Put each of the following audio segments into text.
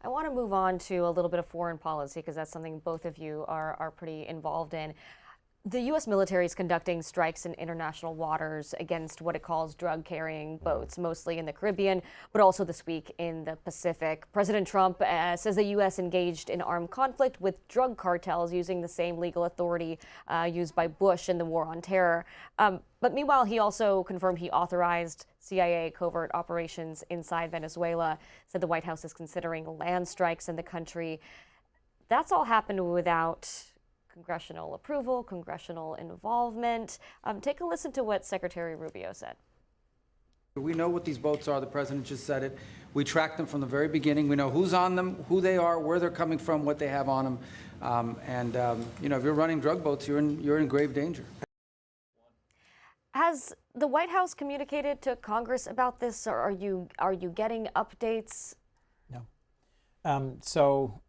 I want to move on to a little bit of foreign policy because that's something both of you are pretty involved in. The U.S. military is conducting strikes in international waters against what it calls drug-carrying boats, mostly in the Caribbean, but also this week in the Pacific. President Trump says the U.S. engaged in armed conflict with drug cartels using the same legal authority used by Bush in the war on terror. But meanwhile, he also confirmed he authorized CIA covert operations inside Venezuela, said the White House is considering land strikes in the country. That's all happened without congressional approval, congressional involvement. Take a listen to what Secretary Rubio said. We know what these boats are. The president just said it. We track them from the very beginning. We know who's on them, who they are, where they're coming from, what they have on them. You know, if you're running drug boats, you're in grave danger. Has the White House communicated to Congress about this, or are you getting updates? So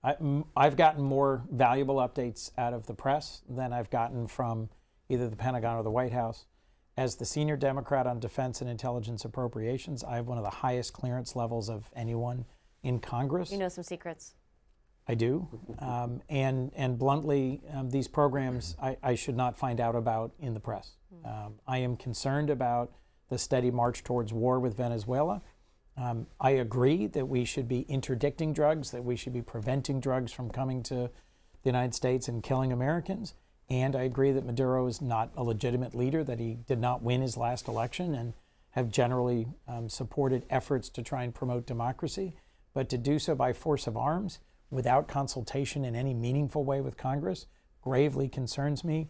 I've gotten more valuable updates out of the press than I've gotten from either the Pentagon or the White House. As the senior Democrat on defense and intelligence appropriations, I have one of the highest clearance levels of anyone in Congress. You know some secrets. I do. And bluntly, these programs I should not find out about in the press. I am concerned about the steady march towards war with Venezuela. I agree that we should be interdicting drugs, that we should be preventing drugs from coming to the United States and killing Americans. And I agree that Maduro is not a legitimate leader, that he did not win his last election and have generally supported efforts to try and promote democracy. But to do so by force of arms, without consultation in any meaningful way with Congress, gravely concerns me.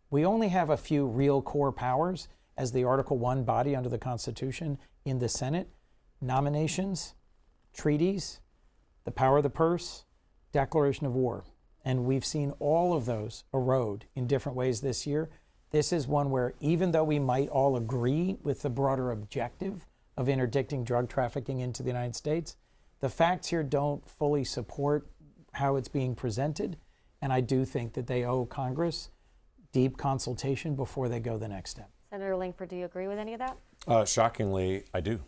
We only have a few real core powers as the Article I body under the Constitution in the Senate. Nominations, treaties, the power of the purse, declaration of war. And we've seen all of those erode in different ways this year. This is one where even though we might all agree with the broader objective of interdicting drug trafficking into the United States, the facts here don't fully support how it's being presented. And I do think that they owe Congress deep consultation before they go the next step. Senator Lankford, do you agree with any of that? Shockingly, I do.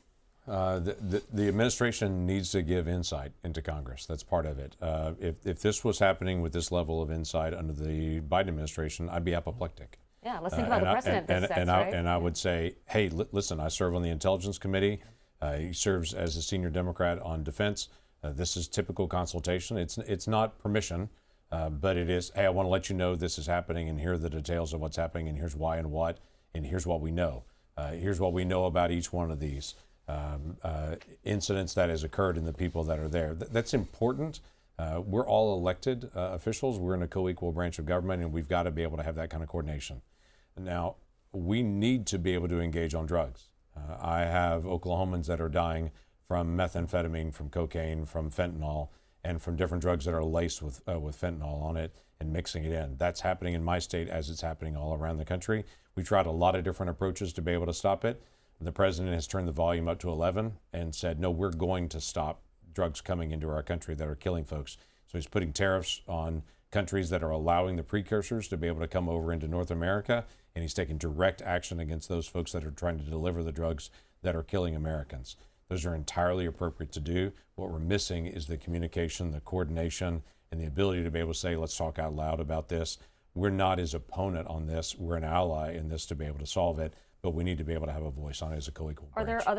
The administration needs to give insight into Congress. That's part of it. If this was happening with this level of insight under the Biden administration, I'd be apoplectic. Yeah, let's think about the precedent this sets, right? And I would say, hey, listen, I serve on the Intelligence Committee. He serves as a senior Democrat on defense. This is typical consultation. It's not permission, but it is, hey, I want to let you know this is happening, and here are the details of what's happening, and here's why and what, and here's what we know. Here's what we know about each one of these incidents that has occurred and the people that are there. That's important. We're all elected officials. We're in a co-equal branch of government, and we've got to be able to have that kind of coordination. Now, we need to be able to engage on drugs. I have Oklahomans that are dying from methamphetamine, from cocaine, from fentanyl, and from different drugs that are laced with fentanyl on it and mixing it in. That's happening in my state as it's happening all around the country. We tried a lot of different approaches to be able to stop it. The president has turned the volume up to 11 and said, no, we're going to stop drugs coming into our country that are killing folks. So he's putting tariffs on countries that are allowing the precursors to be able to come over into North America, and he's taking direct action against those folks that are trying to deliver the drugs that are killing Americans. Those are entirely appropriate to do. What we're missing is the communication, the coordination, and the ability to be able to say, let's talk out loud about this. We're not his opponent on this. We're an ally in this to be able to solve it, but we need to be able to have a voice on it as a co-equal branch. Are there other